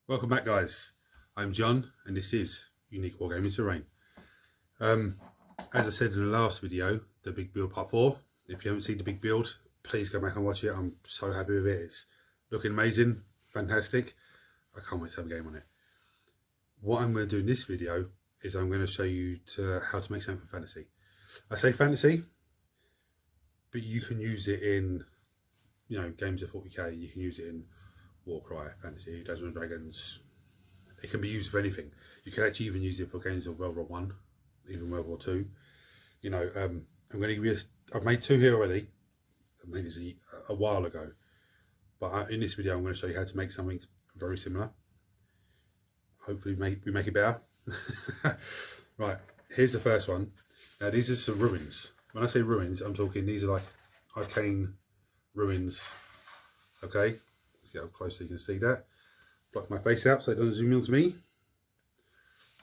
Welcome back, guys. I'm John and this is Unique Wargaming Terrain. As I said in the last video, the big build part 4, if you haven't seen the big build, please go back and watch it. I'm so happy with it. It's looking amazing, fantastic. I can't wait to have a game on it. What I'm going to do in this video is I'm going to show you how to make something fantasy. I say fantasy, but you can use it in, games of 40k. You can use it in Warcry, Fantasy, Dungeons and Dragons. It can be used for anything. You can actually even use it for games of World War One, even World War Two. I'm going to give you. I've made 2 here already. I made this a while ago, but in this video, I'm going to show you how to make something very similar. Hopefully, we make it better. Right, here's the first one. Now, these are some ruins. When I say ruins, I'm talking these are like arcane ruins. Okay. Get up close so you can see that. Block my face out so it doesn't zoom in to me.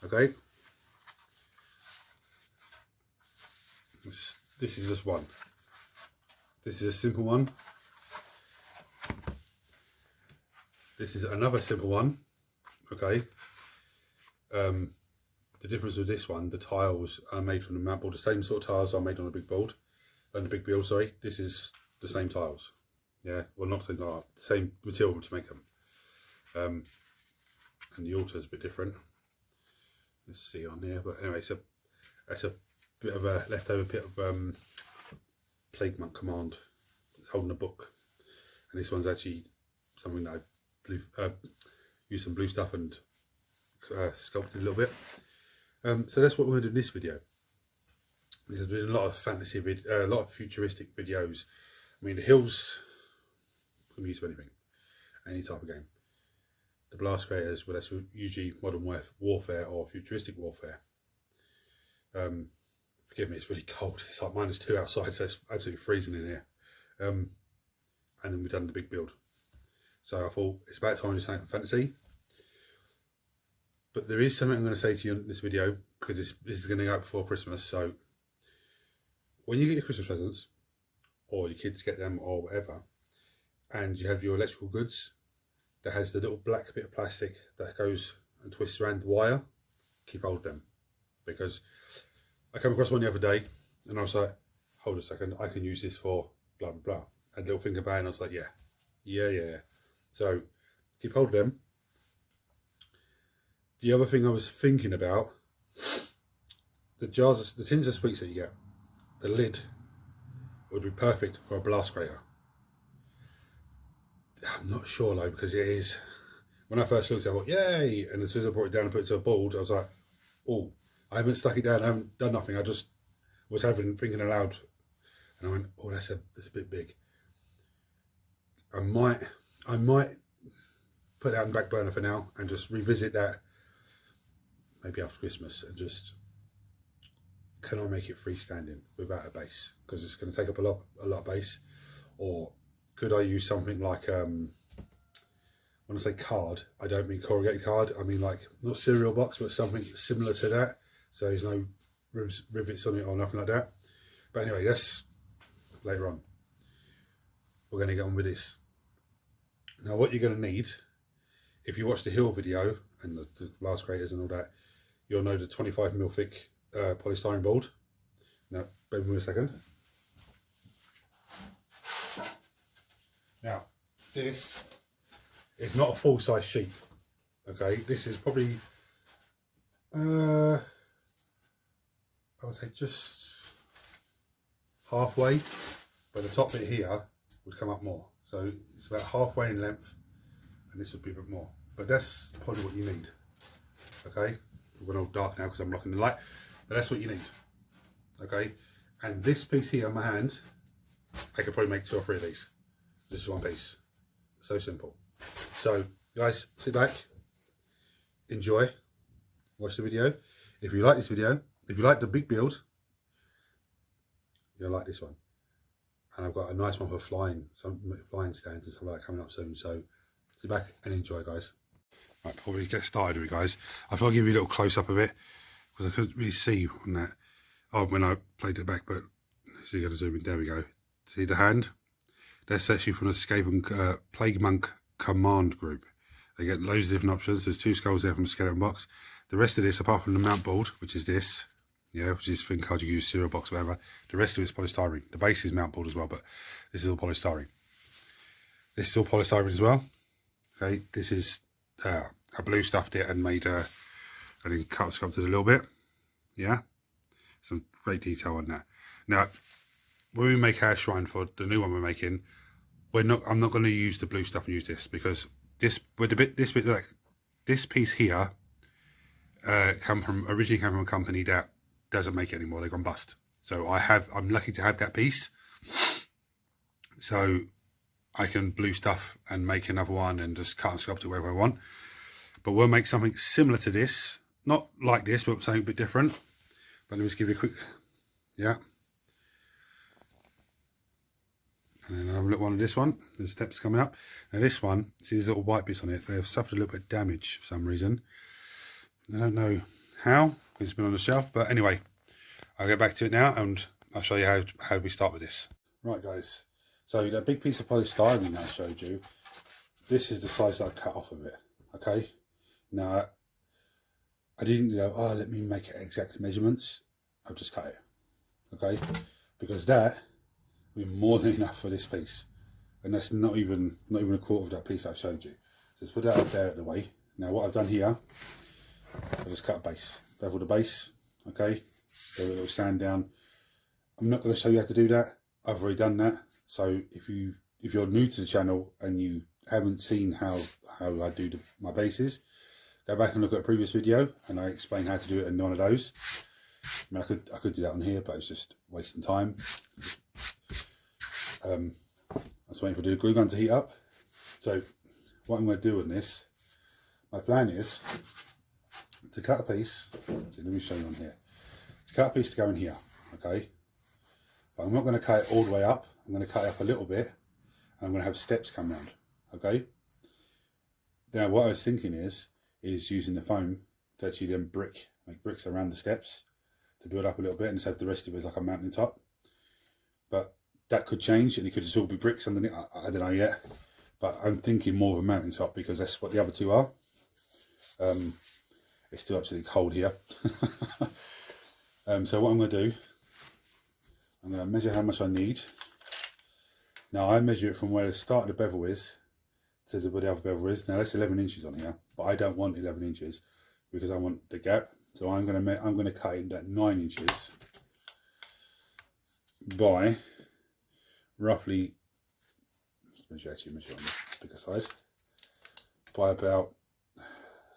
Okay. This is just one. This is a simple one. This is another simple one. Okay. The difference with this one, the tiles are made from the map board. The same sort of tiles are made on a big board. On the big build, sorry. This is the same tiles. Yeah, well, not the same material to make them. And the altar is a bit different. Let's see on here, but anyway, that's a bit of a leftover bit of Plague Monk Command. It's holding a book, and this one's actually something that I used some blue stuff and sculpted a little bit. So that's what we're going to do in this video. There's been a lot of fantasy, a lot of futuristic videos. I mean, the hills can be used for anything, any type of game. The blast creators, well, that's usually modern warfare or futuristic warfare. Forgive me, it's really cold. It's like -2 outside, so it's absolutely freezing in here. And then we've done the big build. So I thought it's about time to do something fantasy. But there is something I'm going to say to you in this video, because this is going to go out before Christmas. So when you get your Christmas presents, or your kids get them, or whatever, and you have your electrical goods that has the little black bit of plastic that goes and twists around the wire, keep hold of them. Because I came across one the other day and I was like, hold a second, I can use this for blah blah blah. I had a little think about it and I was like, yeah. So keep hold of them. The other thing I was thinking about, the tins of sweets that you get, the lid would be perfect for a blast crater. I'm not sure though, because it is, when I first looked at it, I thought, yay, and as soon as I brought it down and put it to a board, I was like, oh, I haven't stuck it down, I haven't done nothing, I just was thinking aloud, and I went, oh, that's a bit big. I might put that on the back burner for now and just revisit that maybe after Christmas, and just, can I make it freestanding without a base? Because it's going to take up a lot of base. Or could I use something like, when I say card, I don't mean corrugated card, I mean like, not cereal box, but something similar to that. So there's no rivets on it or nothing like that. But anyway, that's later on. We're going to get on with this. Now what you're going to need, if you watch the hill video and the blast craters and all that, you'll know the 25mm thick polystyrene board. Now, bear with me a second. Now, this is not a full-size sheet. Okay, this is probably, I would say just halfway, but the top bit here would come up more. So it's about halfway in length, and this would be a bit more. But that's probably what you need. Okay, we're all dark now because I'm blocking the light, but that's what you need. Okay, and this piece here on my hand, I could probably make 2 or 3 of these. Just one piece. So simple. So guys, sit back, enjoy, watch the video. If you like this video, if you like the big build, you'll like this one. And I've got a nice one for some flying stands and stuff like that coming up soon. So sit back and enjoy, guys. Right, before we get started with you guys, I thought I'd give you a little close up of it, because I couldn't really see on that. Oh, when I played it back, but so you got to zoom in. There we go. See the hand? That's actually from the Plague Monk Command Group. They get loads of different options. There's 2 skulls there from a skeleton box. The rest of this, apart from the mount board, which is this, yeah, which is thin card you use, cereal box, whatever. The rest of it is polystyrene. The base is mount board as well, but this is all polystyrene. This is all polystyrene as well. Okay, this is I blue stuffed it and made and then cut sculpted a little bit. Yeah, some great detail on that. Now, when we make our shrine for the new one we're making, I'm not going to use the blue stuff and use this, because this like this piece here originally came from a company that doesn't make it anymore. They've gone bust. So I'm lucky to have that piece, so I can blue stuff and make another one and just cut and sculpt it wherever I want. But we'll make something similar to this, not like this, but something a bit different. But let me just give you a quick, yeah. And then I'll look one of this one. The steps coming up. Now this one, see these little white bits on it. They've suffered a little bit of damage for some reason. I don't know how. It's been on the shelf, but anyway, I'll get back to it now and I'll show you how we start with this. Right, guys. So that big piece of polystyrene I showed you, this is the size that I cut off of it. Okay. Now, I didn't go, oh, let me make it exact measurements. I've just cut it. Okay, because that will be more than enough for this piece, and that's not even a quarter of that piece I showed you. So let's put that up there at the way. Now what I've done here, I've just cut a base, bevel the base. Okay, give it a little sand down. I'm not going to show you how to do that. I've already done that. So if you're new to the channel and you haven't seen how I do my bases, go back and look at a previous video and I explain how to do it in one of those. I mean, I could do that on here, but it's just wasting time. I was waiting for the glue gun to heat up. So what I'm going to do on this, my plan is to cut a piece. So let me show you on here. To cut a piece to go in here, okay? But I'm not going to cut it all the way up. I'm going to cut it up a little bit, and I'm going to have steps come round, okay? Now what I was thinking is using the foam to actually then make bricks around the steps to build up a little bit and just have the rest of it as like a mountain top. But that could change and it could just all be bricks underneath. I don't know yet, but I'm thinking more of a mountain top because that's what the other two are. It's still absolutely cold here. So what I'm going to do, I'm going to measure how much I need. Now I measure it from where the start of the bevel is to where the other bevel is. Now that's 11 inches on here, but I don't want 11 inches because I want the gap. So I'm going to cut it at 9 inches by roughly, measure on the bigger side, by about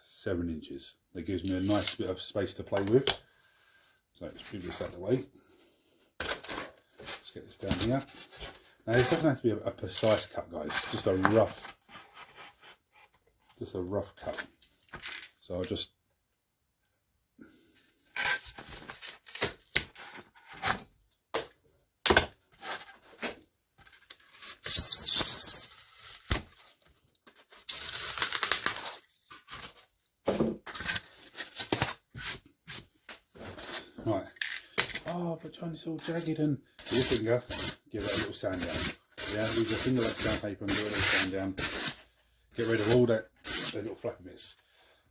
7 inches. That gives me a nice bit of space to play with. So let's move this out of the way. Let's get this down here. Now this doesn't have to be a precise cut, guys. Just a rough cut. So I'll just right. Oh, but John, it's all jagged and with your finger, give it a little sand down. Yeah, use your finger like sandpaper and give it a little sand down. Get rid of all the little flappy bits.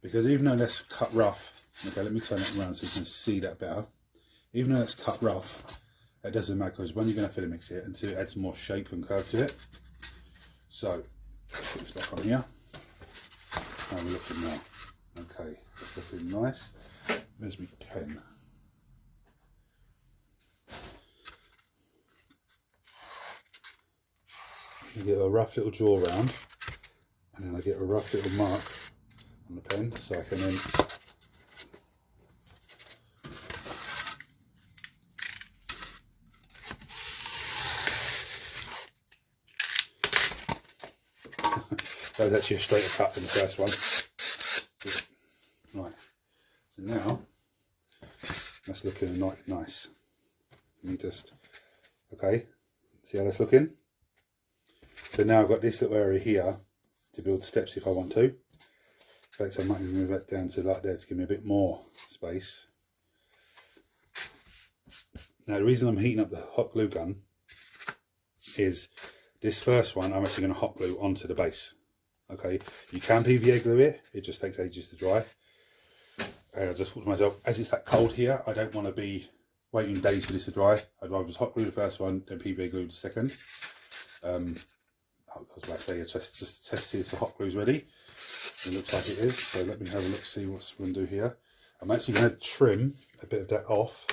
Because even though that's cut rough, okay, let me turn it around so you can see that better. Even though it's cut rough, it doesn't matter because when you're going to fiddle mix it until it adds more shape and curve to it. So let's get this back on here. How are we looking now? Okay, that's looking nice. Where's my pen? You get a rough little draw round, and then I get a rough little mark on the pen, so I can then that was actually a straighter cut than the first one. Right, so now that's looking nice. Let me just, okay, see how that's looking? So now I've got this little area here to build steps if I want to. In fact, I might even move that down to like there to give me a bit more space. Now the reason I'm heating up the hot glue gun is this first one I'm actually going to hot glue onto the base. Okay, you can PVA glue it, it just takes ages to dry. And I just thought to myself, as it's that cold here, I don't want to be waiting days for this to dry. I'd rather just hot glue the first one, then PVA glue the second. I was about to say, just test see if the hot glue's ready. It looks like it is, so let me have a look, see what we're going to do here. I'm actually going to trim a bit of that off.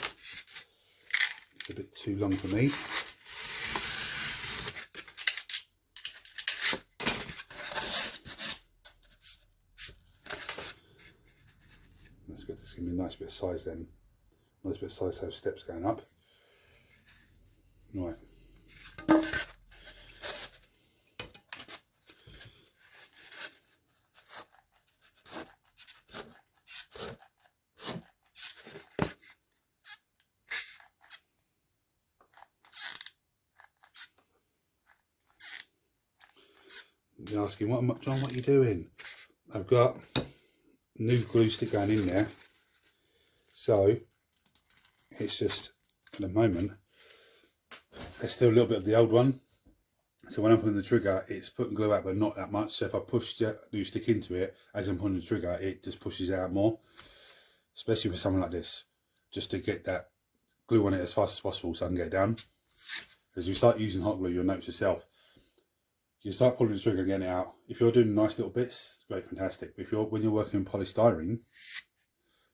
It's a bit too long for me. That's good, this is going to be a nice bit of size then. Nice bit of size to have steps going up. Right. You're asking, John, what are you doing? I've got new glue stick going in there, so it's just, at the moment, there's still a little bit of the old one, so when I'm pulling the trigger, it's putting glue out, but not that much. So if I push the new stick into it, as I'm pulling the trigger, it just pushes it out more, especially for something like this, just to get that glue on it as fast as possible so I can get it down. As you start using hot glue, you'll notice yourself, you start pulling the trigger and getting it out. If you're doing nice little bits, it's great, fantastic. But when you're working in polystyrene,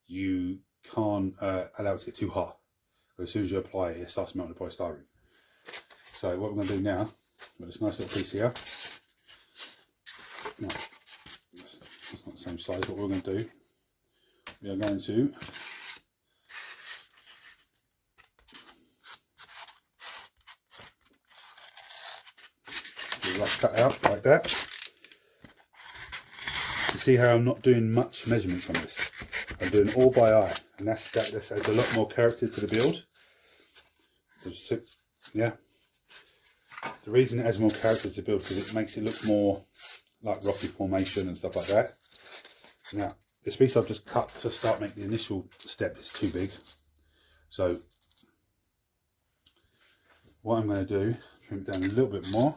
you can't allow it to get too hot. As soon as you apply it, it starts melting the polystyrene. So what we're going to do now, with this nice little piece here, no, it's not the same size. What we're going to do, we are going to rough cut out like that. You see how I'm not doing much measurements on this. I'm doing it all by eye, and that adds a lot more character to the build. So, yeah, the reason it adds more character to the build because it makes it look more like rocky formation and stuff like that. Now, this piece I've just cut to start making the initial step is too big, so what I'm going to do, trim it down a little bit more.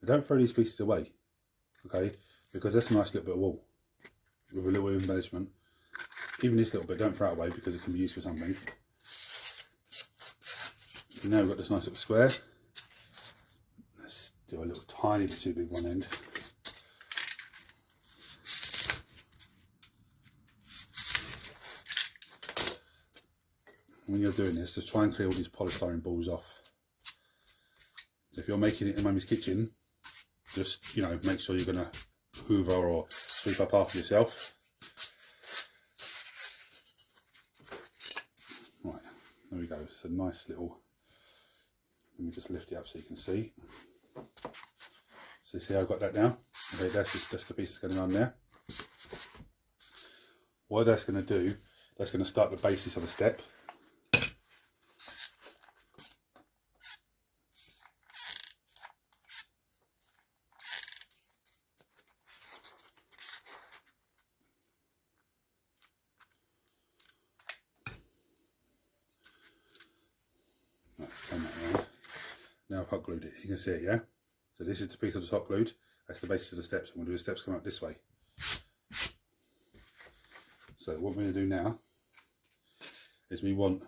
Don't throw these pieces away, okay, because that's a nice little bit of wool with a little bit of embellishment. Even this little bit, don't throw it away because it can be used for something. So now we've got this nice little square. Let's do a little tiny bit too big one end. When you're doing this, just try and clear all these polystyrene balls off. So if you're making it in Mummy's kitchen, just, you know, make sure you're going to hoover or sweep up after yourself. Right, there we go. It's a nice little, let me just lift it up so you can see. So see how I got that down? Okay, that's the piece that's going on there. What that's going to do, that's going to start the basis of a step. Now I've hot glued it, you can see it, yeah? So this is the piece I just hot glued, that's the basis of the steps. I'm going to do the steps come out this way. So what we're going to do now is we want,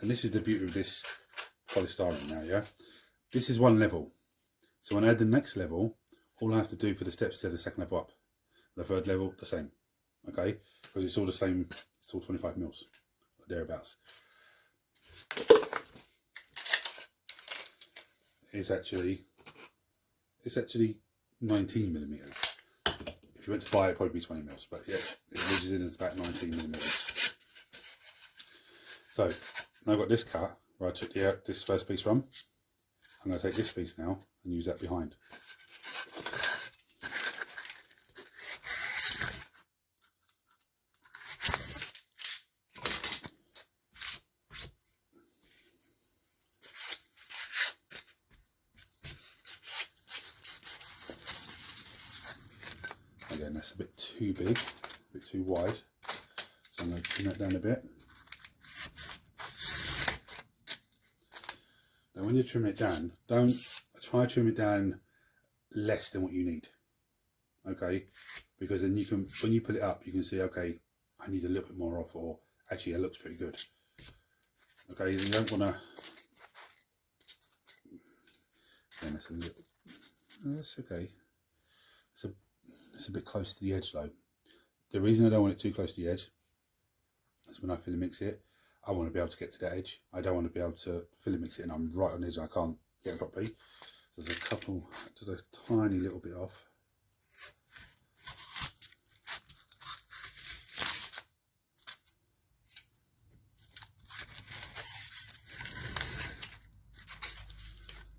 and this is the beauty of this polystyrene now, yeah? This is one level. So when I add the next level, all I have to do for the steps is add the second level up. The third level, the same, okay? Because it's all the same, it's all 25 mils, thereabouts. It's actually 19 millimeters. If you went to buy it, it'd probably be 20 mils, but yeah, it reaches in as about 19 millimeters. So now I've got this cut where I took this first piece from. I'm going to take this piece now and use that behind. Again, that's a bit too big, a bit too wide, so I'm going to trim that down a bit. And when you trim it down, don't try to trim it down less than what you need. Okay, because then you can, when you put it up, you can see, okay, I need a little bit more off, or actually it looks pretty good. Okay, you don't want to. That's a little. That's okay. It's a bit close to the edge though. The reason I don't want it too close to the edge is when I fillet mix it, I want to be able to get to that edge. I don't want to be able to fillet mix it and I'm right on the edge and I can't get it properly. So there's a couple, just a tiny little bit off.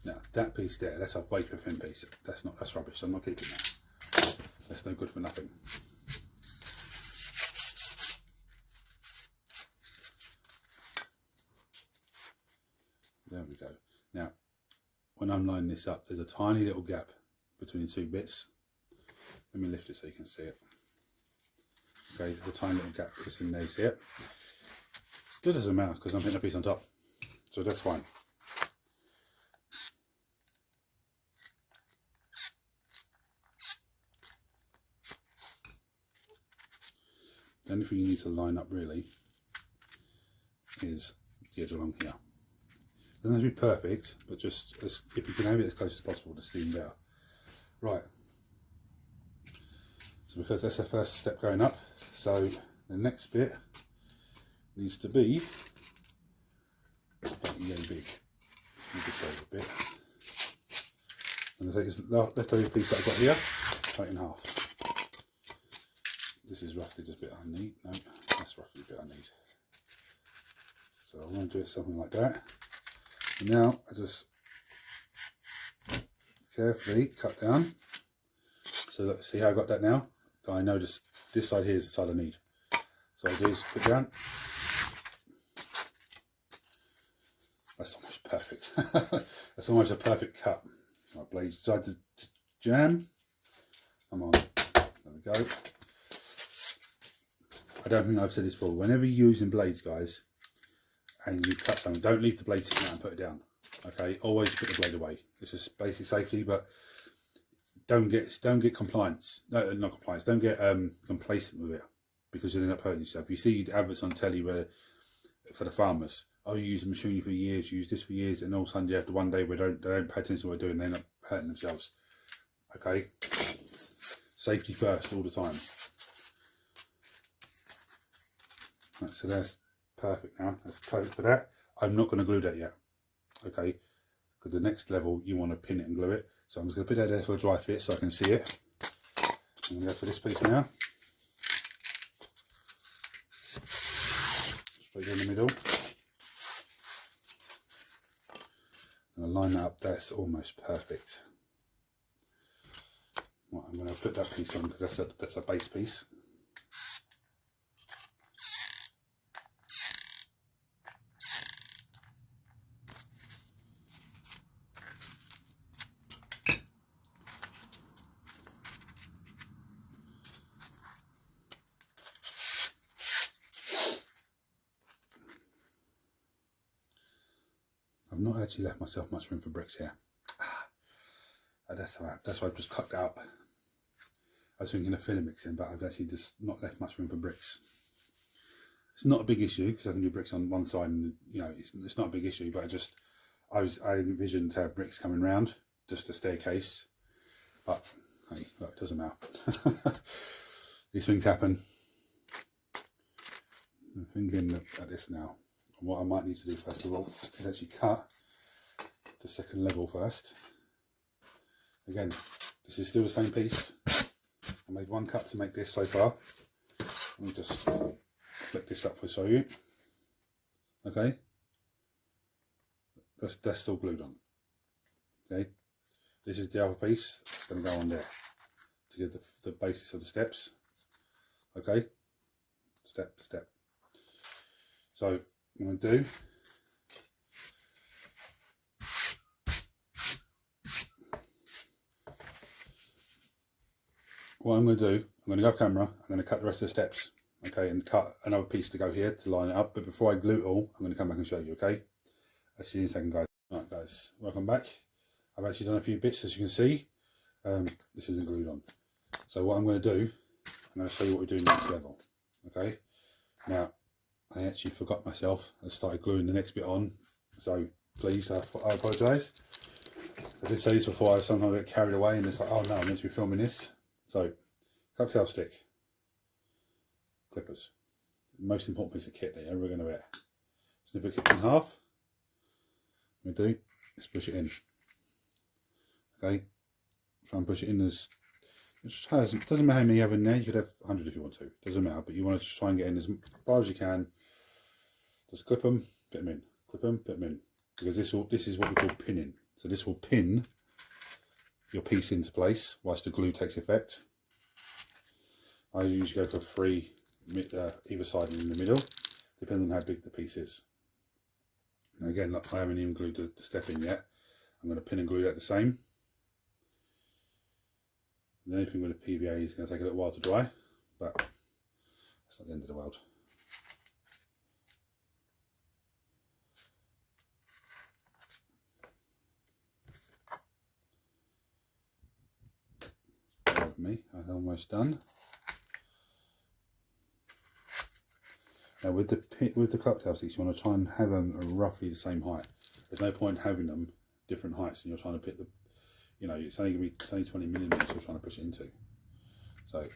Now that piece there, that's a wafer thin piece. That's rubbish. So I'm not keeping that. That's no good for nothing. There we go. Now, when I'm lining this up, there's a tiny little gap between the two bits. Let me lift it so you can see it. Okay, there's a tiny little gap just in there, you see it? It doesn't matter because I'm putting a piece on top, so that's fine. The only thing you need to line up really is the edge along here. It doesn't have to be perfect, but just if you can have it as close as possible, to see better. Right. So because that's the first step going up, so the next bit needs to be really big. Move this over a bit. I'm going to take this leftover piece that I've got here, cut it in half. This is roughly just a bit I need. No, that's roughly the bit I need. So I want to do it something like that. And now I just carefully cut down. So look, see how I got that now? I know this side here is the side I need. So I do is put down. That's almost perfect. That's almost a perfect cut. My blades decide to jam. Come on. There we go. I don't think I've said this before. Whenever you're using blades, guys, and you cut something, don't leave the blade sitting out and put it down. Okay, always put the blade away. This is basic safety, but don't get compliance. No, not compliance. Don't get complacent with it, because you'll end up hurting yourself. You see adverts on telly where for the farmers, oh, you use the machinery for years, you use this for years, and all of a sudden you have to one day where they don't pay attention to what they're doing, they end up hurting themselves. Okay, safety first all the time. Right, so that's perfect now. That's perfect for that. I'm not going to glue that yet. Okay, because the next level you want to pin it and glue it. So I'm just going to put that there for a dry fit so I can see it. I'm going to go for this piece now. Straight in the middle. I'm going to line that up. That's almost perfect. Right, I'm going to put that piece on because that's a base piece. I've not actually left myself much room for bricks here. That's why I've just cut that up. I was thinking of fillet mixing, but I've actually just not left much room for bricks. It's not a big issue because I can do bricks on one side, and you know it's not a big issue. But I envisioned to have bricks coming round, just a staircase. But hey, look, it doesn't matter. These things happen. I'm thinking at this now. What I might need to do first of all is actually cut the second level first. Again, this is still the same piece. I made one cut to make this so far. Let me just flip this up to show you. Okay, that's still glued on. Okay, this is the other piece. It's going to go on there to get the basis of the steps. Okay, step. So what I'm going to do, I'm going to go camera, I'm going to cut the rest of the steps, okay, and cut another piece to go here to line it up. But before I glue it all, I'm going to come back and show you, okay? I'll see you in a second, guys. Alright, guys, welcome back. I've actually done a few bits, as you can see. This isn't glued on. So what I'm going to do, I'm going to show you what we do next level. Okay. Now, I actually forgot myself. I started gluing the next bit on. So please, I apologise. I did say this before. I sometimes get carried away and it's like, oh no, I'm meant to be filming this. So, cocktail stick, clippers. Most important piece of kit that you're ever going to wear. Snip a kit in half. What we do is push it in. Okay, try and push it in as it doesn't matter how many you have in there. You could have 100 if you want to. Doesn't matter, but you want to try and get in as far as you can. Just clip them, put them in. Clip them, put them in. Because this is what we call pinning. So this will pin your piece into place whilst the glue takes effect. I usually go for 3 either side and in the middle, depending on how big the piece is. Now again, look, I haven't even glued the step in yet. I'm going to pin and glue that the same. And anything with a PVA is going to take a little while to dry, but that's not the end of the world. Bear with me, I'm almost done. Now with the cocktail sticks, you want to try and have them roughly the same height. There's no point having them different heights, and you're trying to pick the, you know, it's only 20 millimeters you're trying to push it into. So,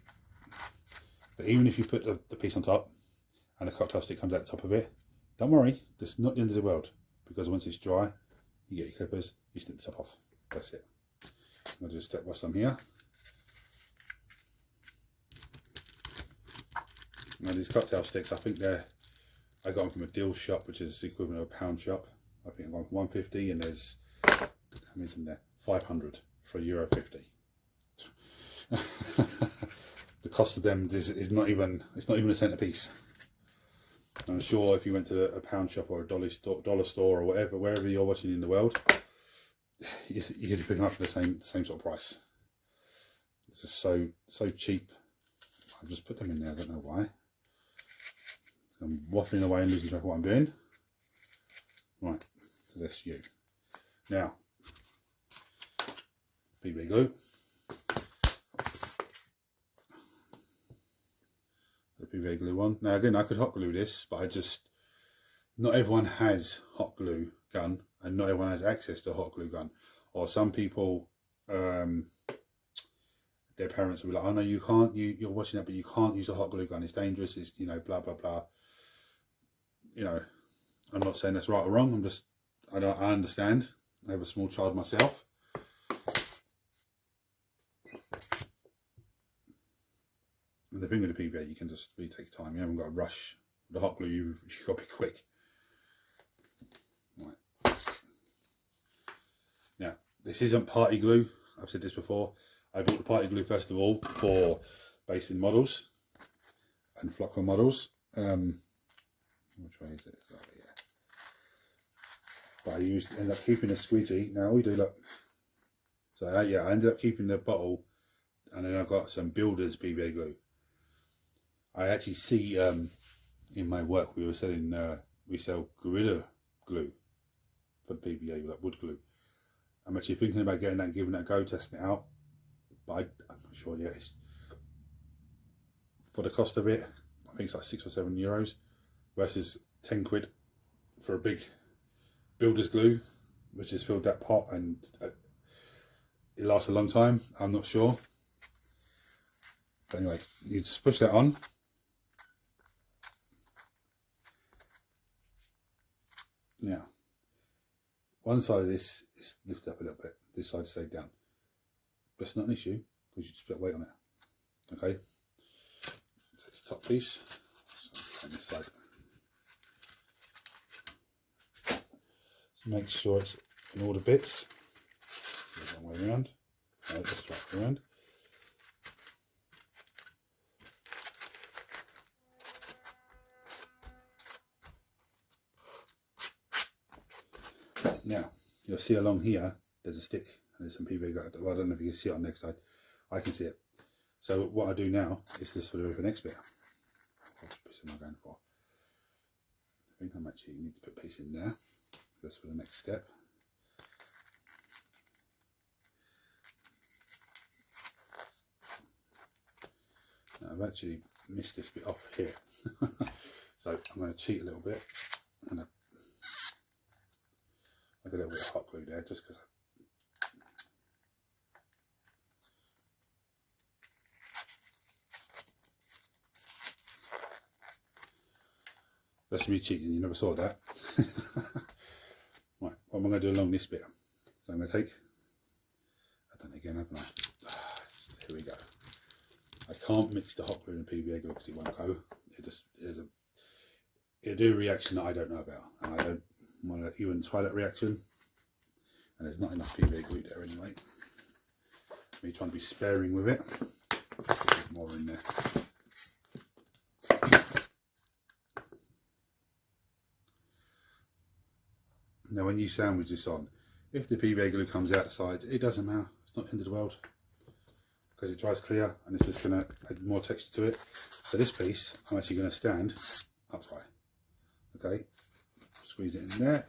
but even if you put the piece on top and the cocktail stick comes out the top of it, don't worry, that's not the end of the world, because once it's dry, you get your clippers, you snip the top off. That's it. I'm going to do a step by some here. Now these cocktail sticks, I think I got them from a deal shop, which is the equivalent of a pound shop. I think I got 150, and there's, how many's in there? 500 for €1.50. The cost of them is not even, it's not even a cent a piece. I'm sure if you went to a pound shop or a dollar store or whatever, wherever you're watching in the world, you're going to be picking up for the same sort of price. It's just so cheap. I've just put them in there, I don't know why. I'm waffling away and losing track of what I'm doing. Right, so that's you. Now, PVA glue. The PVA glue one. Now again, I could hot glue this, but not everyone has hot glue gun, and not everyone has access to a hot glue gun. Or some people, their parents will be like, oh no, you can't, you're watching that, but you can't use a hot glue gun, it's dangerous, it's, you know, blah blah blah. You know, I'm not saying that's right or wrong, I understand. I have a small child myself. And the thing with the PVA, you can just really take your time, you haven't got to rush. With the hot glue, you've got to be quick. Right. Now, this isn't party glue, I've said this before. I bought the party glue first of all for basing models and flocker models. Which way is it? Oh, yeah. But I ended up keeping a squeegee. Now we do look. So yeah, I ended up keeping the bottle, and then I got some builder's PVA glue. I actually see in my work we sell Gorilla glue for the PVA, like wood glue. I'm actually thinking about getting that and giving that a go, testing it out. But I'm not sure yet. It's, for the cost of it, I think it's like €6 or €7 versus 10 quid for a big builder's glue, which has filled that pot and it lasts a long time. I'm not sure. But anyway, you just push that on. Now, one side of this is lifted up a little bit. This side stayed down. But it's not an issue because you just put weight on it. Okay. Take the top piece. So on this side. So make sure it's in all the bits. The wrong way around. No, just right around. Now, you'll see along here, there's a stick and there's some PVA glue. Well, I don't know if you can see it on the next side. I can see it. So what I do now is this for the next bit. Which piece am I going for? I think I'm actually need to put a piece in there. That's for the next step. I've actually missed this bit off here. So I'm going to cheat a little bit. I'm going to make a little bit of hot glue there just because. That's me cheating, you never saw that. Right, what am I going to do along this bit? So I'm going to take, I've done it again, haven't I? Here we go. I can't mix the hot glue and PVA glue because it won't go. It'll do a reaction that I don't know about, and I don't want to even try that reaction. And there's not enough PVA glue there anyway. Me trying to be sparing with it. Put a bit more in there. Now when you sandwich this on, if the PVA glue comes out the sides, it doesn't matter, it's not the end of the world, because it dries clear and it's just going to add more texture to it. So this piece, I'm actually going to stand upright. Okay, squeeze it in there.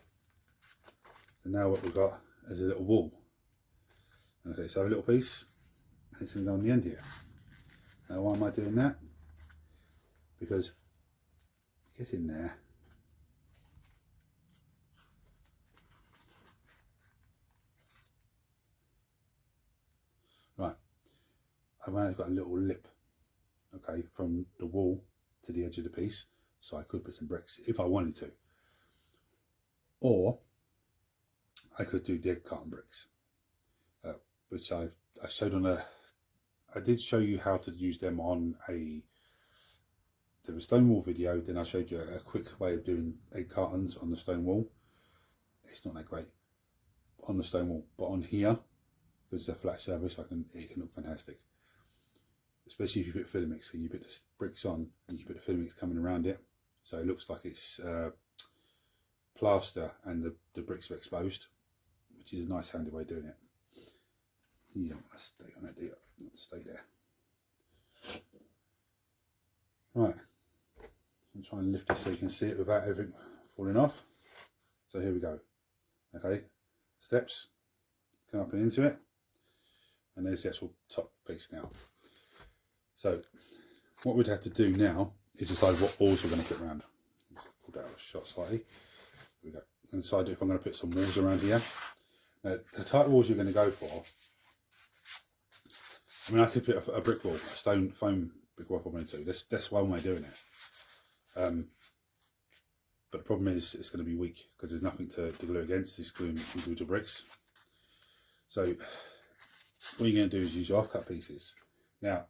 And now what we've got is a little wall. Okay, so a little piece, and it's going to go on the end here. Now why am I doing that? Because get in there. Right, I've only got a little lip, okay, from the wall to the edge of the piece, so I could put some bricks if I wanted to. Or I could do dead carton bricks, which I showed on I did show you how to use them on there was stone wall video, then I showed you a quick way of doing egg cartons on the stone wall. It's not that great on the stone wall, but on here, because it's a flat surface, it can look fantastic. Especially if you put filler mix, so you put the bricks on and you put the filler mix coming around it, so it looks like it's plaster and the bricks are exposed, which is a nice handy way of doing it. You don't want to stay on that, do you? You want to stay there. Right, I'm trying to lift this so you can see it without everything falling off. So here we go. Okay, steps, come up and into it. And there's the actual top piece now. So what we'd have to do now is decide what walls we're going to put around. Let's pull that out of shot slightly. Here we go. And decide if I'm going to put some walls around here. Now the type of walls you're going to go for, I mean, I could put a brick wall, a stone foam brick wall if I wanted to. That's one way of doing it. But the problem is it's going to be weak because there's nothing to glue against. It's gluing to bricks. So what you're going to do is use your offcut pieces. Now,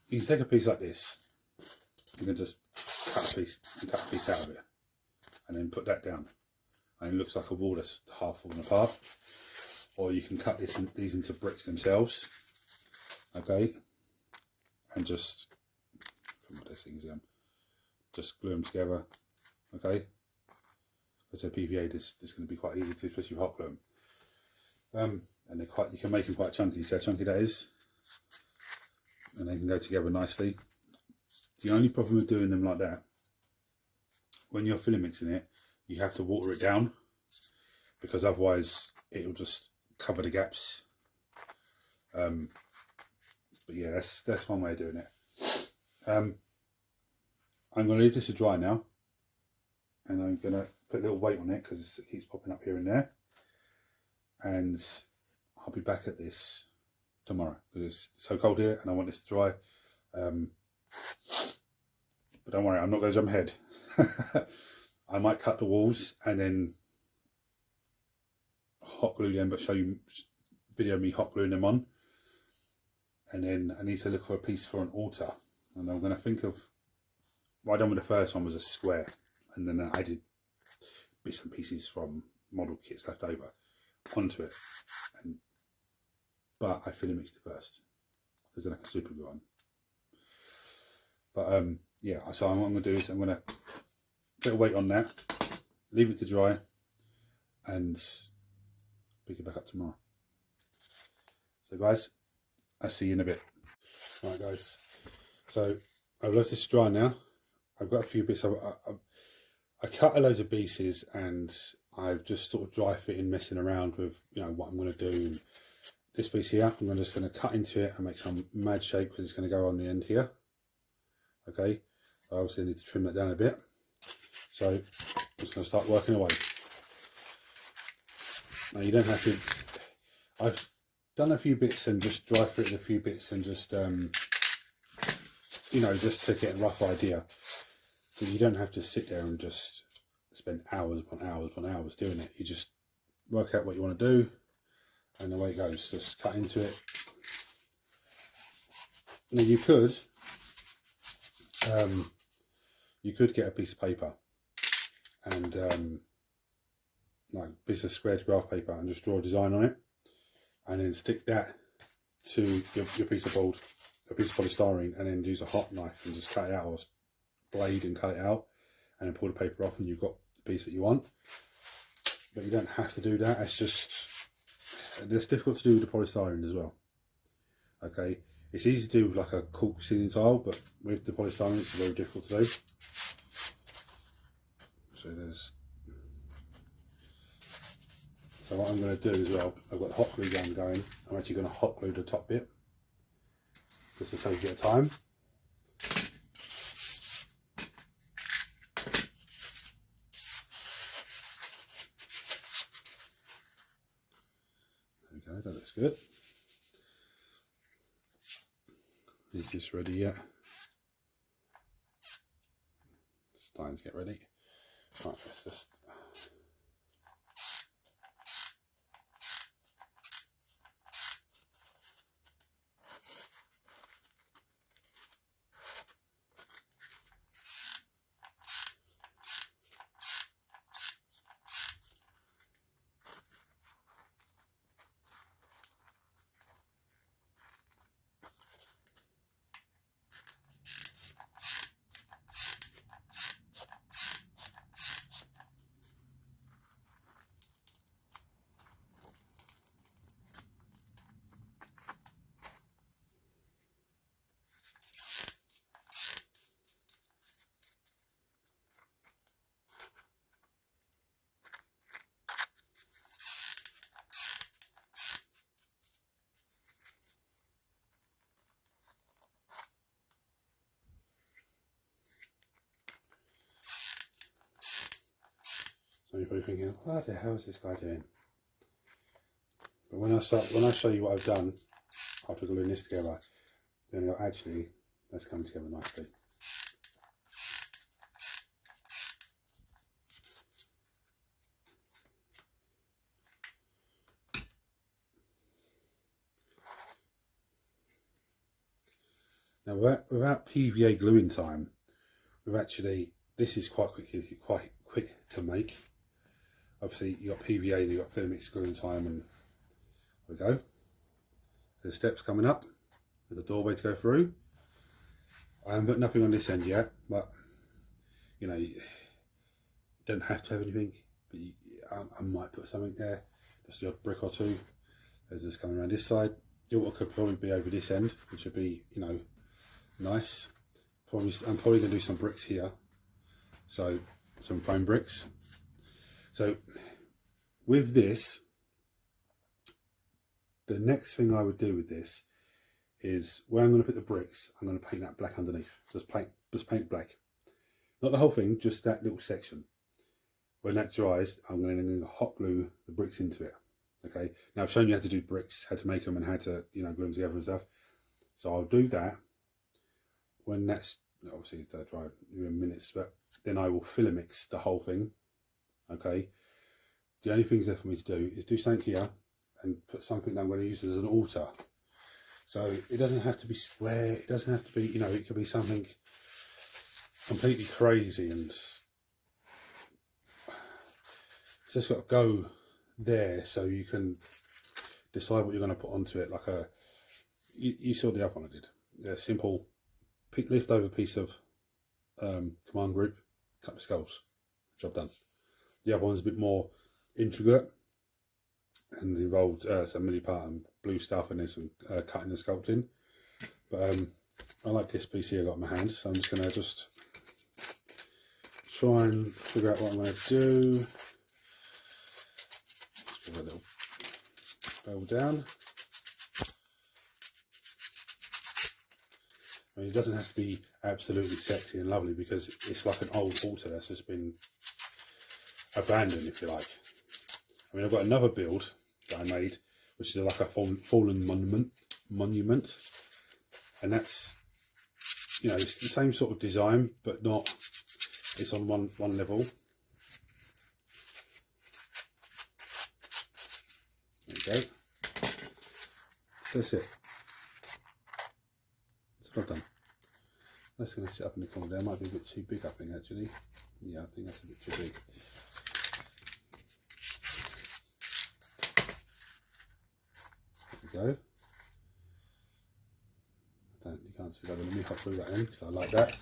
you can take a piece like this, you can just cut a piece out of it, and then put that down, and it looks like a wall that's half fallen apart. Or you can cut these into bricks themselves, okay, and just put these things in, just glue them together, okay. Because they're PVA, this is going to be quite easy to, especially with hot glue. And you can make them quite chunky. See how chunky that is? And they can go together nicely. The only problem with doing them like that, when you're filler mixing it, you have to water it down, because otherwise it'll just cover the gaps. But yeah, that's one way of doing it. I'm going to leave this to dry now, and I'm going to put a little weight on it because it keeps popping up here and there. And I'll be back at this tomorrow because it's so cold here and I want this to dry. But don't worry, I'm not going to jump ahead. I might cut the walls and then hot glue them, but video me hot gluing them on. And then I need to look for a piece for an altar. And I'm going to think of, what I done with the first one was a square. And then I did bits and pieces from model kits left over onto it, but I filler mixed it first because then I can super glue on. But yeah, so what I'm going to do is I'm going to put a weight on that, leave it to dry, and pick it back up tomorrow. So guys, I'll see you in a bit. Right guys, so I've left this dry now. I've got a few bits. I cut a loads of pieces and I've just sort of dry fitting, messing around with what I'm going to do. this piece here, I'm just going to cut into it and make some mad shape because it's going to go on the end here. Okay, I obviously need to trim that down a bit. So I'm just going to start working away. Now you don't have to, I've done a few bits and just dry fit a few bits and just, you know, just to get a rough idea. So you don't have to sit there and just spend hours upon hours upon hours doing it. You just work out what you want to do and away it goes. Just cut into it. Now you could get a piece of paper and like a piece of squared graph paper and just draw a design on it, and then stick that to your piece of board, a piece of polystyrene, and then use a hot knife and just cut it out, or blade and cut it out, and then pull the paper off, and you've got the piece that you want. But you don't have to do that. It's difficult to do with the polystyrene as well. Okay, it's easy to do with like a cork ceiling tile, but with the polystyrene it's very difficult to do. So what I'm going to do as well, I've got the hot glue gun going. I'm actually going to hot glue the top bit just to save a bit of time. There we go, that looks good. Is this ready yet? It's starting to get ready. Right, let's just. So you're probably thinking, what the hell is this guy doing? But when I show you what I've done after gluing this together, then you'll actually, that's coming together nicely. Now without PVA gluing time, this is quite quick to make. Obviously you got PVA and you got Filamix gluing time, and there we go. So the steps coming up, there's a doorway to go through. I haven't put nothing on this end yet, but you know, you don't have to have anything, but I might put something there, just the odd brick or two. There's this coming around this side. Your could probably be over this end, which would be, you know, nice. I'm probably going to do some bricks here, so some foam bricks. So with this, the next thing I would do with this is where I'm going to put the bricks, I'm going to paint that black underneath. Just paint black. Not the whole thing, just that little section. When that dries, I'm going to hot glue the bricks into it. Okay. Now I've shown you how to do bricks, how to make them, and how to, you know, glue them together and stuff. So I'll do that when that's obviously dry in minutes, but then I will Filamix the whole thing. Okay. The only things left for me to do is do something here and put something that I'm going to use as an altar. So it doesn't have to be square. It doesn't have to be, you know, it could be something completely crazy, and it's just got to go there so you can decide what you're going to put onto it. Like you saw the other one I did. A simple lift over piece of command group, cut the skulls. Job done. The other one's a bit more intricate and involved some milliput and blue stuff, and there's some cutting and sculpting. But I like this piece here I got in my hand, so I'm just going to try and figure out what I'm going to do. Just give it a little bowl down. I mean, it doesn't have to be absolutely sexy and lovely, because it's like an old altar that's just been abandoned, if you like. I mean, I've got another build that I made, which is like a fallen monument, and that's, you know, it's the same sort of design, but not, it's on one level. There you go. That's it. That's what I've done. That's going to sit up in the corner there. Might be a bit too big, I think, actually. Yeah, I think that's a bit too big. There we go. You can't see that. Let me hop through that in, because I like that.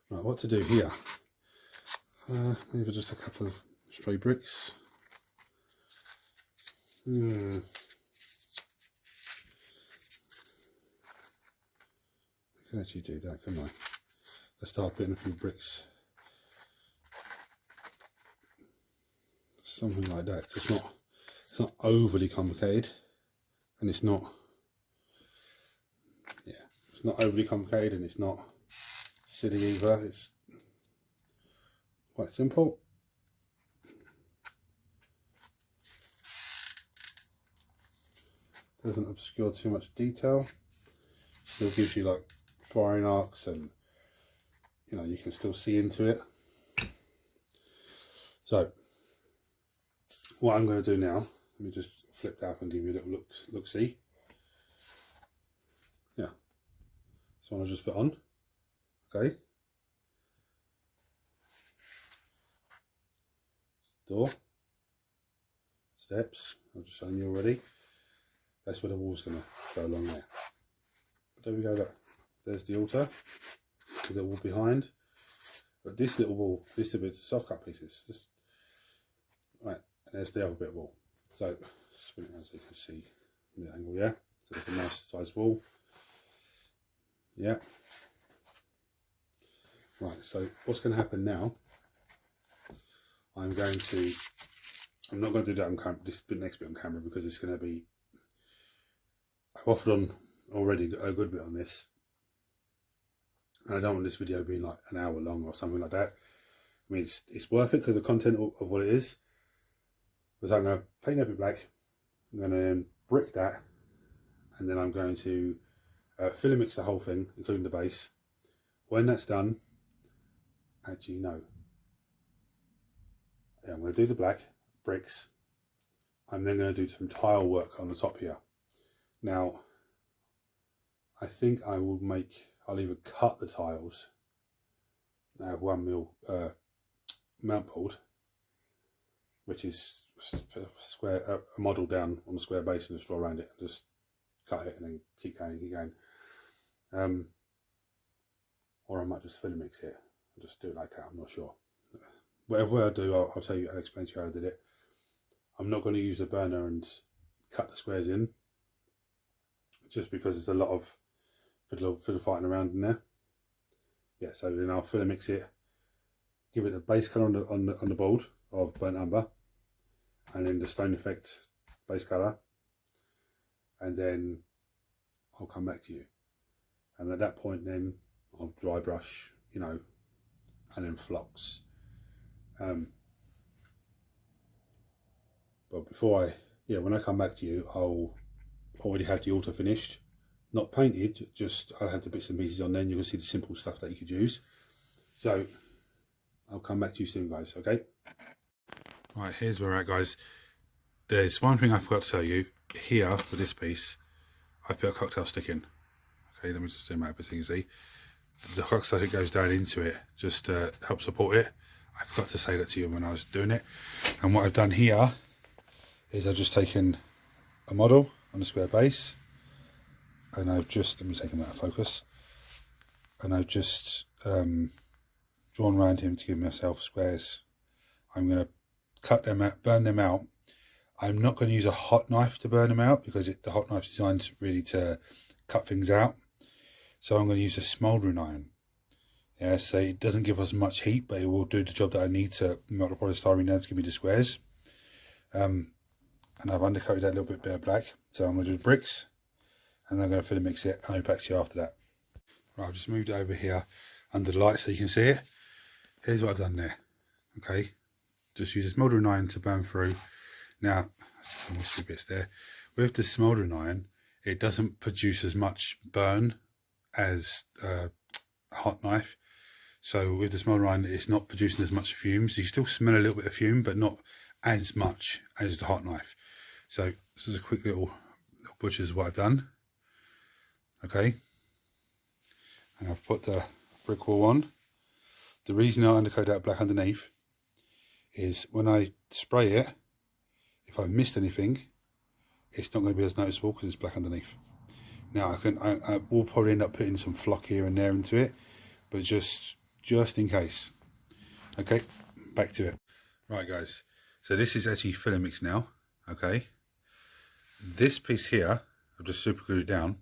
Right, what to do here? Maybe just a couple of stray bricks. I can actually do that, couldn't I? Let's start putting a few bricks. Something like that. It's not overly complicated, and it's not overly complicated, and it's not silly either. It's quite simple. Doesn't obscure too much detail. Still gives you like firing arcs, and you know, you can still see into it. So what I'm going to do now, let me just flip that up and give you a little look see. Yeah, this one I just put on. Okay. Door. Steps. I've just shown you already. That's where the wall's going to go along there. But there we go. Look. There's the altar. The little wall behind. But this little wall, this little bit soft cut pieces. Right. And there's the other bit of wall. So spin it around so you can see the angle. Yeah. So it's a nice sized wall. Yeah. Right. So what's going to happen now? I'm not going to do that on camera. This next bit on camera, because it's going to be. I've offered on already a good bit on this, and I don't want this video being like an hour long or something like that. I mean, it's worth it because the content of what it is. Because I'm going to paint that bit black, I'm going to brick that, and then I'm going to filler mix the whole thing, including the base. When that's done, actually no. Yeah, I'm going to do the black bricks. I'm then going to do some tile work on the top here. Now, I think I'll either cut the tiles. I have 1mm mount board, which is a model down on a square base, and just draw around it and just cut it and then keep going. Or I might just filler mix it and just do it like that. I'm not sure. Whatever I do, I'll tell you. I'll explain to you how I did it. I'm not going to use a burner and cut the squares in, just because there's a lot of fiddle fighting around in there. Yeah, so then I'll filler mix it, give it a base colour on the board of burnt umber, and then the stone effect base colour, and then I'll come back to you. And at that point, then I'll dry brush, you know, and then flux. But before when I come back to you, I'll already have the altar finished, not painted, just I'll have the bits and pieces on. Then you can see the simple stuff that you could use. So I'll come back to you soon, guys. Okay. Right, here's where we're at, guys. There's one thing I forgot to tell you. Here for this piece, I put a cocktail stick in. Okay, let me just zoom out a bit so you can see. The cocktail stick goes down into it, just to help support it. I forgot to say that to you when I was doing it. And what I've done here is I've just taken a model on a square base, and I've just, let me take him out of focus, and I've just drawn around him to give myself squares. I'm going to cut them out, burn them out. I'm not going to use a hot knife to burn them out because the hot knife is designed really to cut things out. So I'm going to use a smouldering iron. Yeah, so it doesn't give us much heat, but it will do the job that I need to melt the polystyrene down to give me the squares. And I've undercoated that a little bit bare black. So I'm going to do the bricks, and then I'm going to fill and mix it, and I'll be back to you after that. Right, I've just moved it over here under the light so you can see it. Here's what I've done there. Okay, just use a smouldering iron to burn through. Now, some wispy bits there. With the smouldering iron, it doesn't produce as much burn as a hot knife. So with the smouldering iron, it's not producing as much fume. So you still smell a little bit of fume, but not as much as the hot knife. So this is a quick little butcher's what I've done. Okay. And I've put the brick wall on. The reason I undercoat that black underneath is when I spray it, if I've missed anything, it's not going to be as noticeable because it's black underneath. Now I will probably end up putting some flock here and there into it, but just in case. Okay, back to it. Right guys, so this is actually fill and mix now. Okay, this piece here, I've just super glued it down.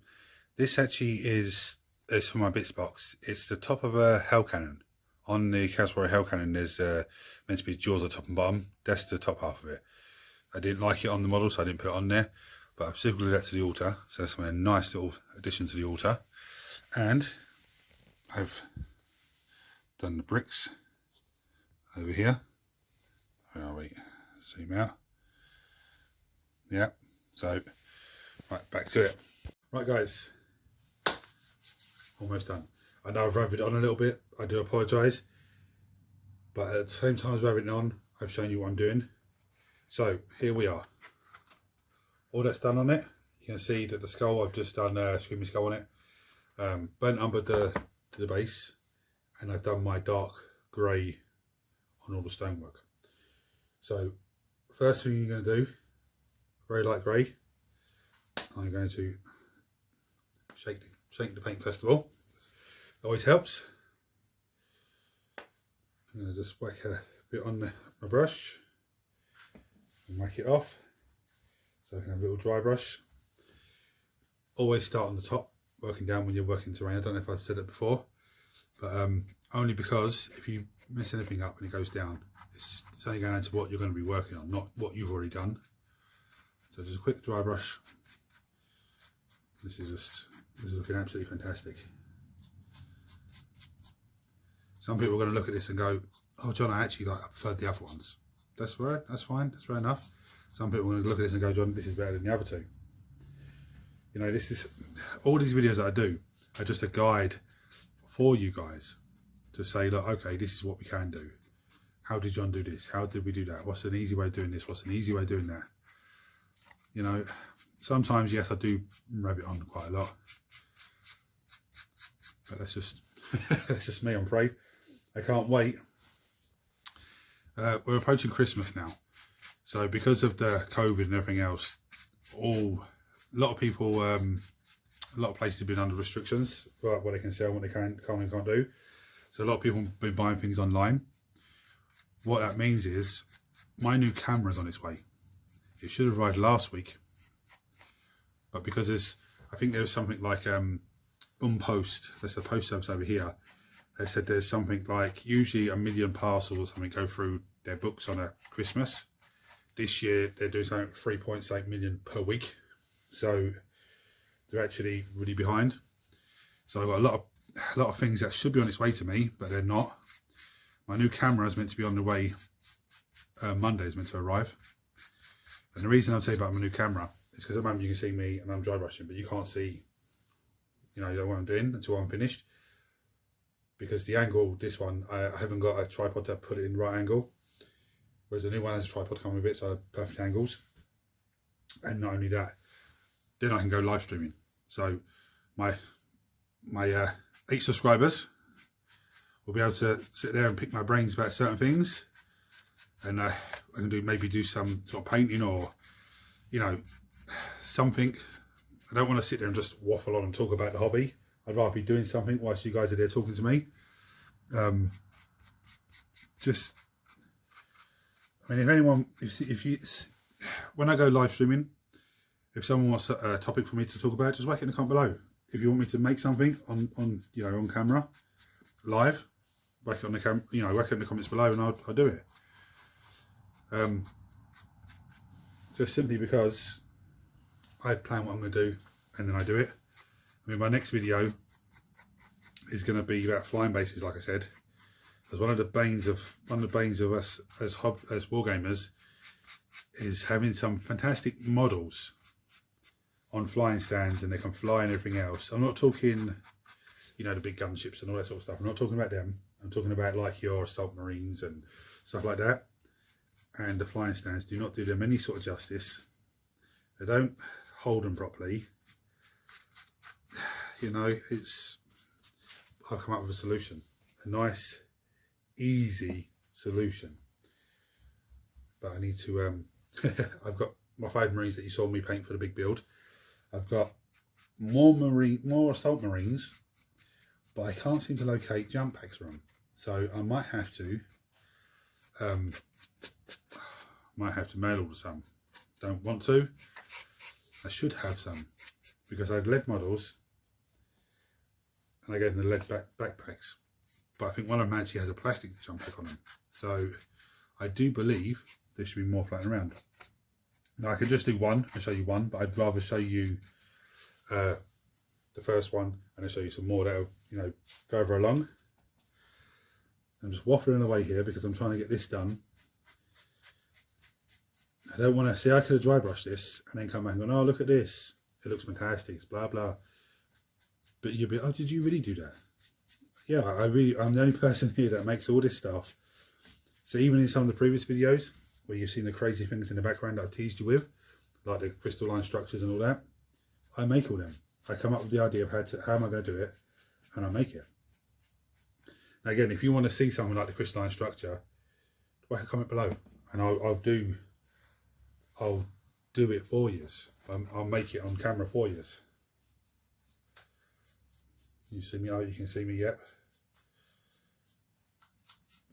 This actually is for my bits box. It's the top of a hell cannon. On the Chaos Hell Cannon, there's meant to be jaws at top and bottom. That's the top half of it. I didn't like it on the model, so I didn't put it on there. But I've super glued that to the altar, so that's a nice little addition to the altar. And I've done the bricks over here. Where are we? Zoom out. Yeah. So, right, back to it. Right, guys. Almost done. I know I've rabbed it on a little bit, I do apologise, but at the same time as rabbing it on, I've shown you what I'm doing. So here we are. All that's done on it, you can see that the skull, I've just done a screaming skull on it, burnt umber to the base, and I've done my dark grey on all the stonework. So first thing you're going to do, very light grey, I'm going to shake the paint first of all. Always helps. I'm going to just whack a bit on my brush and whack it off so I can have a little dry brush. Always start on the top, working down when you're working terrain. I don't know if I've said it before, but only because if you mess anything up and it goes down, it's only going into what you're going to be working on, not what you've already done. So just a quick dry brush. This is looking absolutely fantastic. Some people are going to look at this and go, oh John, I preferred the other ones. That's right, that's fine, that's fair enough. Some people are going to look at this and go, John, this is better than the other two. You know, this is, all these videos that I do are just a guide for you guys to say, look, okay, this is what we can do. How did John do this? How did we do that? What's an easy way of doing this? What's an easy way of doing that? You know, sometimes, yes, I do rub it on quite a lot. But that's just, that's just me, I'm afraid. I can't wait. We're approaching Christmas now, so because of the COVID and everything else, a lot of people, a lot of places have been under restrictions about what they can sell, what they can't do. So a lot of people have been buying things online. What that means is my new camera is on its way. It should have arrived last week, but because I think there was something like Post, that's the post service over here. They said there's something like usually 1 million parcels or something go through their books on a Christmas. This year they're doing something 3.8 million per week, so they're actually really behind. So I've got a lot of things that should be on its way to me, but they're not. My new camera is meant to be on the way. Monday is meant to arrive, and the reason I'll tell you about my new camera is because at the moment you can see me and I'm dry brushing, but you can't see, you know, what I'm doing until I'm finished. Because the angle, this one, I haven't got a tripod to put it in the right angle. Whereas the new one has a tripod coming with it, so perfect angles. And not only that, then I can go live streaming. So my 8 subscribers will be able to sit there and pick my brains about certain things. And I can maybe do some sort of painting or, you know, something. I don't want to sit there and just waffle on and talk about the hobby. I'd rather be doing something whilst you guys are there talking to me. I mean, if anyone, when I go live streaming, if someone wants a topic for me to talk about, just whack it in the comment below. If you want me to make something on on camera, live, whack it on the whack it in the comments below, and I'll do it. Just simply because I plan what I'm going to do, and then I do it. I mean, my next video is going to be about flying bases, like I said. As one of the banes of us as wargamers is having some fantastic models on flying stands, and they can fly and everything else. I'm not talking, the big gunships and all that sort of stuff. I'm not talking about them. I'm talking about like your assault marines and stuff like that. And the flying stands do not do them any sort of justice. They don't hold them properly. I've come up with a solution, a nice, easy solution. But I need to, I've got my 5 Marines that you saw me paint for the big build. I've got more assault Marines, but I can't seem to locate jump packs for them. So I might have to mail order some. Don't want to. I should have some, because I had lead models and I gave them the lead backpacks, but I think one of them actually has a plastic jump pack on them. So I do believe there should be more floating around. Now I could just do one and show you one, but I'd rather show you the first one and then show you some more that are, further along. I'm just waffling away here because I'm trying to get this done. I don't want to see, I could have dry brushed this and then come back and go, oh, look at this, it looks fantastic, it's blah blah. But you'll be, oh, did you really do that? Yeah, I'm the only person here that makes all this stuff. So even in some of the previous videos where you've seen the crazy things in the background that I've teased you with, like the crystalline structures and all that, I make all them. I come up with the idea of how am I going to do it, and I make it. Now again, if you want to see something like the crystalline structure, whack a comment below, and I'll do it for you. I'll make it on camera for you. You see me? Oh, you can see me. Yep.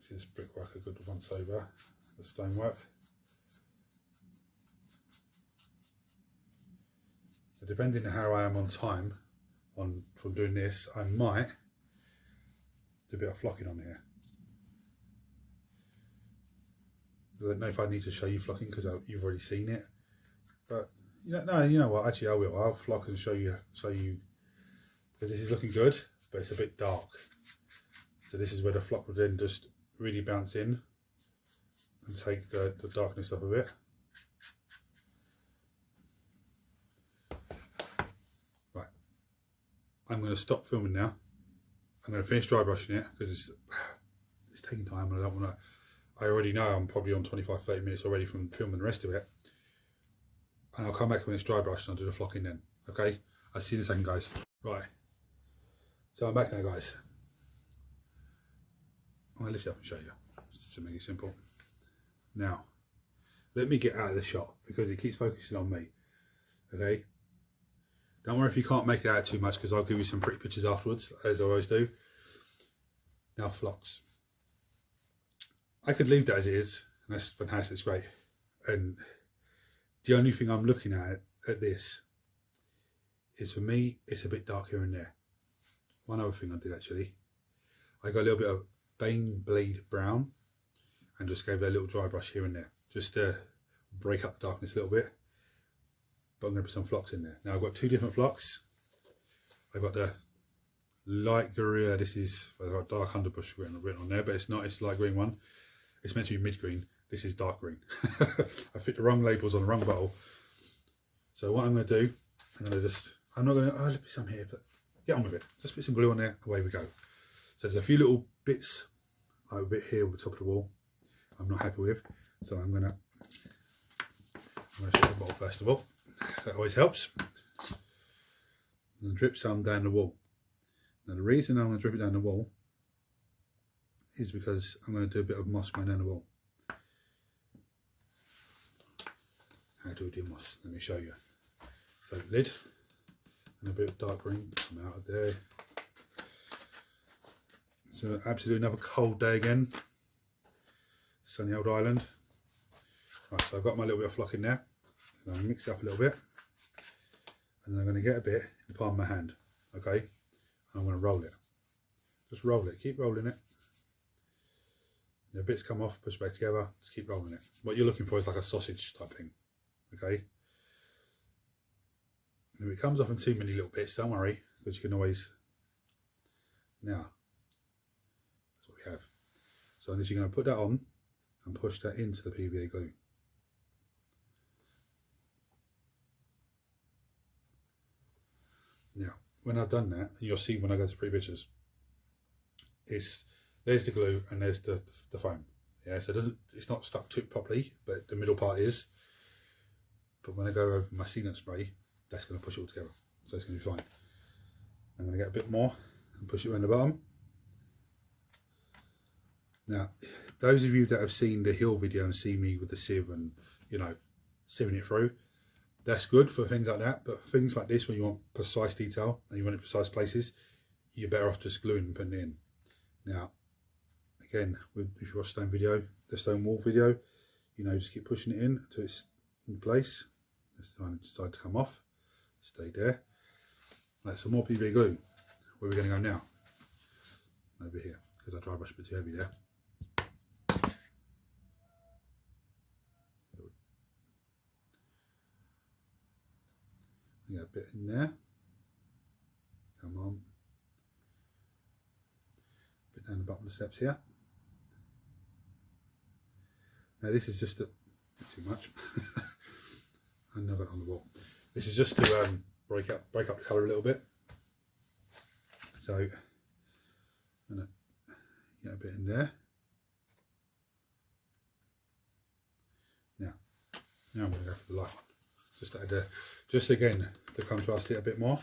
See this brickwork a good once over the stonework. So depending on how I am on time from doing this, I might do a bit of flocking on here. I don't know if I need to show you flocking because you've already seen it, but no, you know what? Actually, I will. I'll flock and show you because this is looking good, but it's a bit dark. So this is where the flock will then just really bounce in and take the darkness off of it. Right, I'm going to stop filming now. I'm going to finish dry brushing it because it's taking time and I don't want to. I already know I'm probably on 25-30 minutes already from filming the rest of it. And I'll come back when it's dry brushed and I'll do the flocking then. Okay? I'll see you in a second, guys. Right. So I'm back now, guys. I'm going to lift it up and show you, just to make it simple. Now, let me get out of the shot because it keeps focusing on me. Okay? Don't worry if you can't make it out too much because I'll give you some pretty pictures afterwards, as I always do. Now, flocks. I could leave that as it is, and that's fantastic, it's great. And the only thing I'm looking at this is, for me, it's a bit dark here and there. One other thing I did actually, I got a little bit of Bane Blade Brown and just gave that a little dry brush here and there, just to break up the darkness a little bit. But I'm going to put some flocks in there. Now I've got 2 different flocks. I've got the light green, this is, I've got dark underbush written on there, but it's not, it's light green one. It's meant to be mid-green. This is dark green. I fit the wrong labels on the wrong bottle. So what I'm going to do, I'm not going to, let's put some here, but get on with it. Just put some glue on there, away we go. So there's a few little bits, like a bit here on the top of the wall, I'm not happy with. So I'm going to show the bottle first of all. That always helps. And drip some down the wall. Now the reason I'm going to drip it down the wall is because I'm going to do a bit of moss going down the wall. How do we do moss? Let me show you. So lid and a bit of dark green come out of there. So absolutely another cold day again. Sunny old island. Right, so I've got my little bit of flock in there. I'm going to mix it up a little bit, and then I'm going to get a bit in the palm of my hand, okay? And I'm going to roll it. Just roll it, keep rolling it. The bits come off, push back together, just keep rolling it. What you're looking for is like a sausage type thing, okay? And if it comes off in too many little bits, don't worry, because you can always, now, that's what we have. So I'm just going to put that on and push that into the PVA glue. Now, when I've done that, you'll see when I go to pre-pictures, there's the glue and there's the foam. Yeah, so it's not stuck to it properly, but the middle part is. But when I go over my sealant spray, that's going to push it all together. So it's going to be fine. I'm going to get a bit more and push it around the bottom. Now, those of you that have seen the Hill video and see me with the sieve and, you know, sieving it through, that's good for things like that. But things like this, when you want precise detail and you want it precise places, you're better off just gluing and putting it in. Now, again, if you watch the stone wall video, you know, just keep pushing it in until it's in place. This time decide to come off, stay there. Right, some more PVA glue. Where are we going to go now? Over here, because I dry brush a bit too heavy there. Get a bit in there. Come on. Bit down the bottom of the steps here. Now this is just too much. And I've got it on the wall. This is just to break up the colour a little bit. So I'm gonna get a bit in there. Now I'm gonna go for the light one. Just add just again to contrast it a bit more.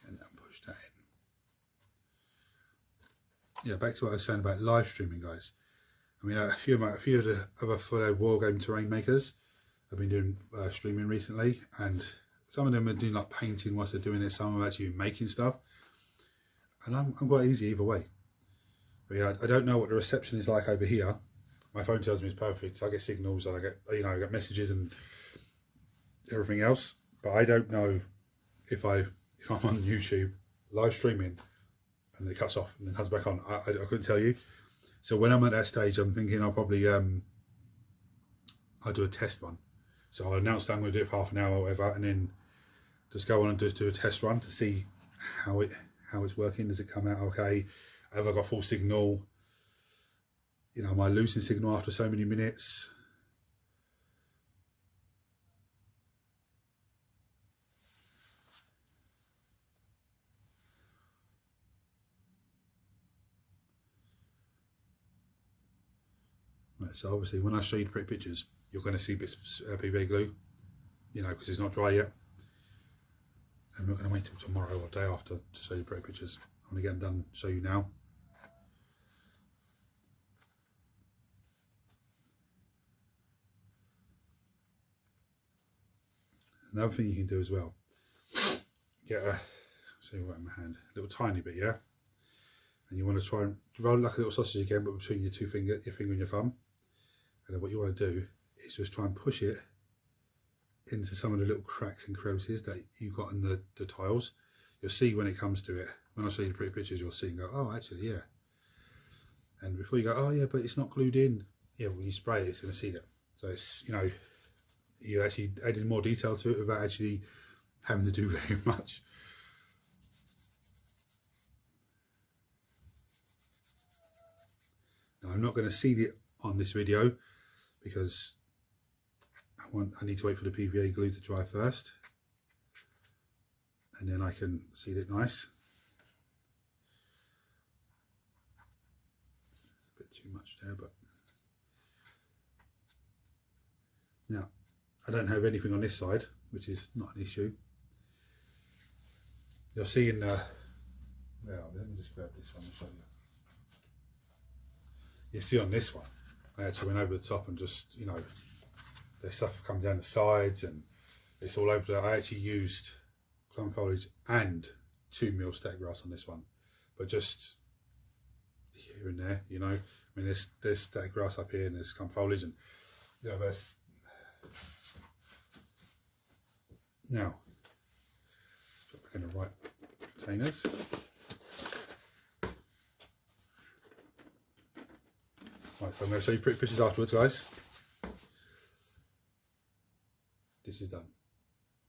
And then push that in. Yeah, back to what I was saying about live streaming, guys. I mean, a few of the other fellow wargaming terrain makers have been doing streaming recently, and some of them are doing like painting whilst they're doing it. Some are actually making stuff, and I'm quite easy either way. But yeah, I don't know what the reception is like over here. My phone tells me it's perfect. So I get signals and I get, you know, I get messages and everything else. But I don't know if I'm on YouTube live streaming and then it cuts off and then comes back on. I couldn't tell you. So when I'm at that stage, I'm thinking I'll probably I'll do a test run. So I'll announce that I'm going to do it for half an hour or whatever, and then just go on and just do a test run to see how it's working. Does it come out okay? Have I got full signal? You know, am I losing signal after so many minutes? Right, so obviously when I show you the pretty pictures, you're going to see bits of PVA glue, you know, because it's not dry yet. I'm not going to wait till tomorrow or day after to show you pretty pictures. I'm going to get them done, show you now. Another thing you can do as well, get a, see what in my hand, a little tiny bit, yeah? And you want to try and roll it like a little sausage again, but between your finger and your thumb. And then what you want to do is just try and push it into some of the little cracks and crevices that you've got in the tiles. You'll see when it comes to it. When I show you the pretty pictures, you'll see and go, oh, actually, yeah. And before you go, oh, yeah, but it's not glued in. Yeah, when you spray it, it's going to seal it. So it's, you know, you actually added more detail to it without actually having to do very much. Now, I'm not going to seal it on this video because I need to wait for the PVA glue to dry first, and then I can seal it nice. It's a bit too much there, but now I don't have anything on this side, which is not an issue. You'll see in well, let me just grab this one and show you. You see on this one, I actually went over the top and just, you know, there's stuff coming down the sides and It's all over there. I actually used clump foliage and 2 mil stack grass on this one, but just here and there, you know. I mean, there's stack grass up here and there's clump foliage, and you know, that's now let's put back in the right containers. Right, so I'm going to show you pretty pictures afterwards, guys. This is done.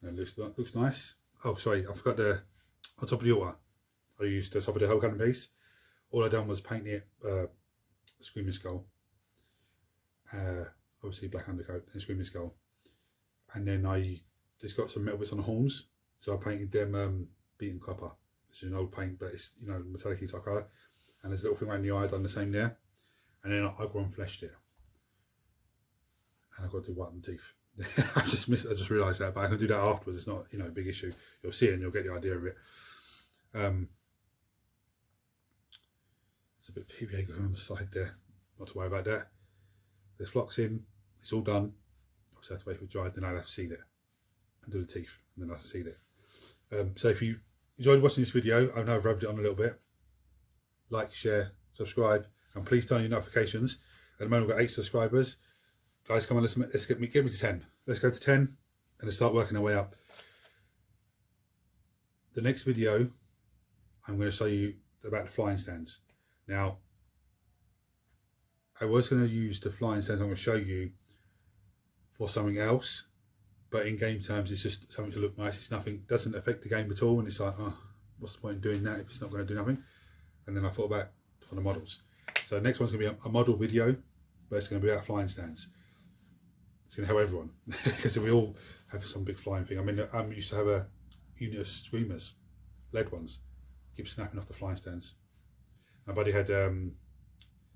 It looks nice. Oh, sorry, I forgot on top of the altar, I used the top of the whole cutting piece. All I done was paint it Screaming Skull. Obviously black undercoat and Screaming Skull. And then I just got some metal bits on the horns. So I painted them beaten copper. It's an old paint, but it's, you know, metallic type colour. And there's a little thing around the eye, I've done the same there. And then I gone fleshed it. And I've got to whiten the teeth. I just realised that, but I can do that afterwards. It's not, you know, a big issue. You'll see it and you'll get the idea of it. There's a bit of PVA going on the side there. Not to worry about that. There's flocks in. It's all done. Obviously I have to wait for it dry. Then I'll have to seed it and do the teeth, and then I'll have to seed it. So if you enjoyed watching this video, I know I've rubbed it on a little bit. Like, share, subscribe, and please turn on your notifications. At the moment we've got 8 subscribers. Guys, come on, let's get me to 10. Let's go to 10 and let's start working our way up. The next video, I'm going to show you about the flying stands. Now, I was going to use the flying stands I'm going to show you for something else, but in game terms, it's just something to look nice. It's nothing, doesn't affect the game at all, and it's like, oh, what's the point in doing that if it's not going to do nothing? And then I thought about for the models. So the next one's going to be a model video, but it's going to be about flying stands. It's going to help everyone because we all have some big flying thing. I mean, I used to have a unit of screamers, lead ones, keep snapping off the flying stands. My buddy had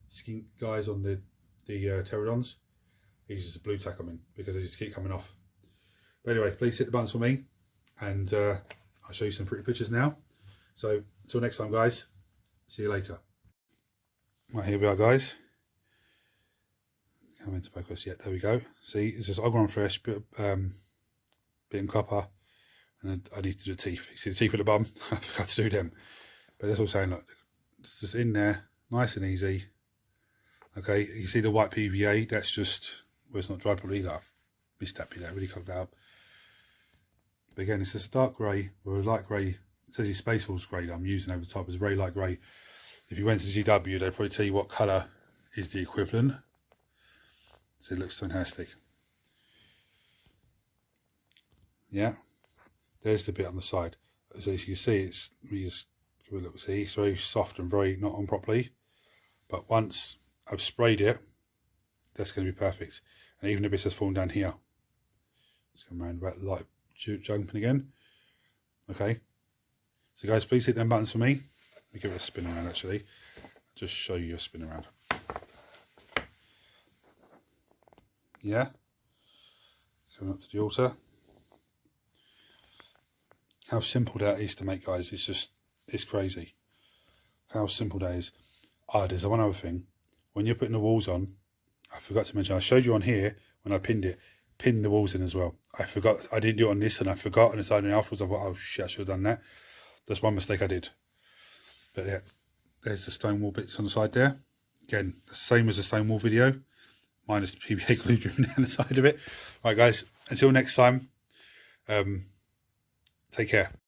skink guys on the pterodons. He uses a blue tack on them because they just keep coming off. But anyway, please hit the buttons for me, and I'll show you some pretty pictures now. So until next time, guys, see you later. Right, here we are, guys. Come into focus yet, there we go. See, it's just ogron fresh, bit in copper, and then I need to do the teeth. You see the teeth at the bottom? I forgot to do them. But that's all saying, look, it's just in there, nice and easy. Okay, you see the white PVA, that's just, well, it's not dried properly either. I've missed that bit, that really cooked that up. But again, it's just a dark grey, or a light grey. It says it's Space Force grey that I'm using over the top. It's a very light grey. If you went to GW, they'd probably tell you what colour is the equivalent. So it looks fantastic. Yeah, there's the bit on the side. So as you can see, it's, let me just give it a look. See, it's very soft and very not on properly. But once I've sprayed it, that's going to be perfect. And even the bits that's fallen down here, let's come around about the light jumping again. Okay. So guys, please hit them buttons for me. Let me give it a spin around actually. Just show you a spin around. Yeah, coming up to the altar. How simple that is to make, guys. It's just, it's crazy how simple that is. Ah, there's one other thing. When you're putting the walls on, I forgot to mention, I showed you on here when I pinned it, pin the walls in as well. I forgot, I didn't do it on this and I forgot, and it's only afterwards I thought, oh shit, I should have done that. That's one mistake I did. But yeah, there's the stone wall bits on the side there. Again, the same as the stone wall video, minus the PVA glue driven down the side of it. Right guys, until next time, take care.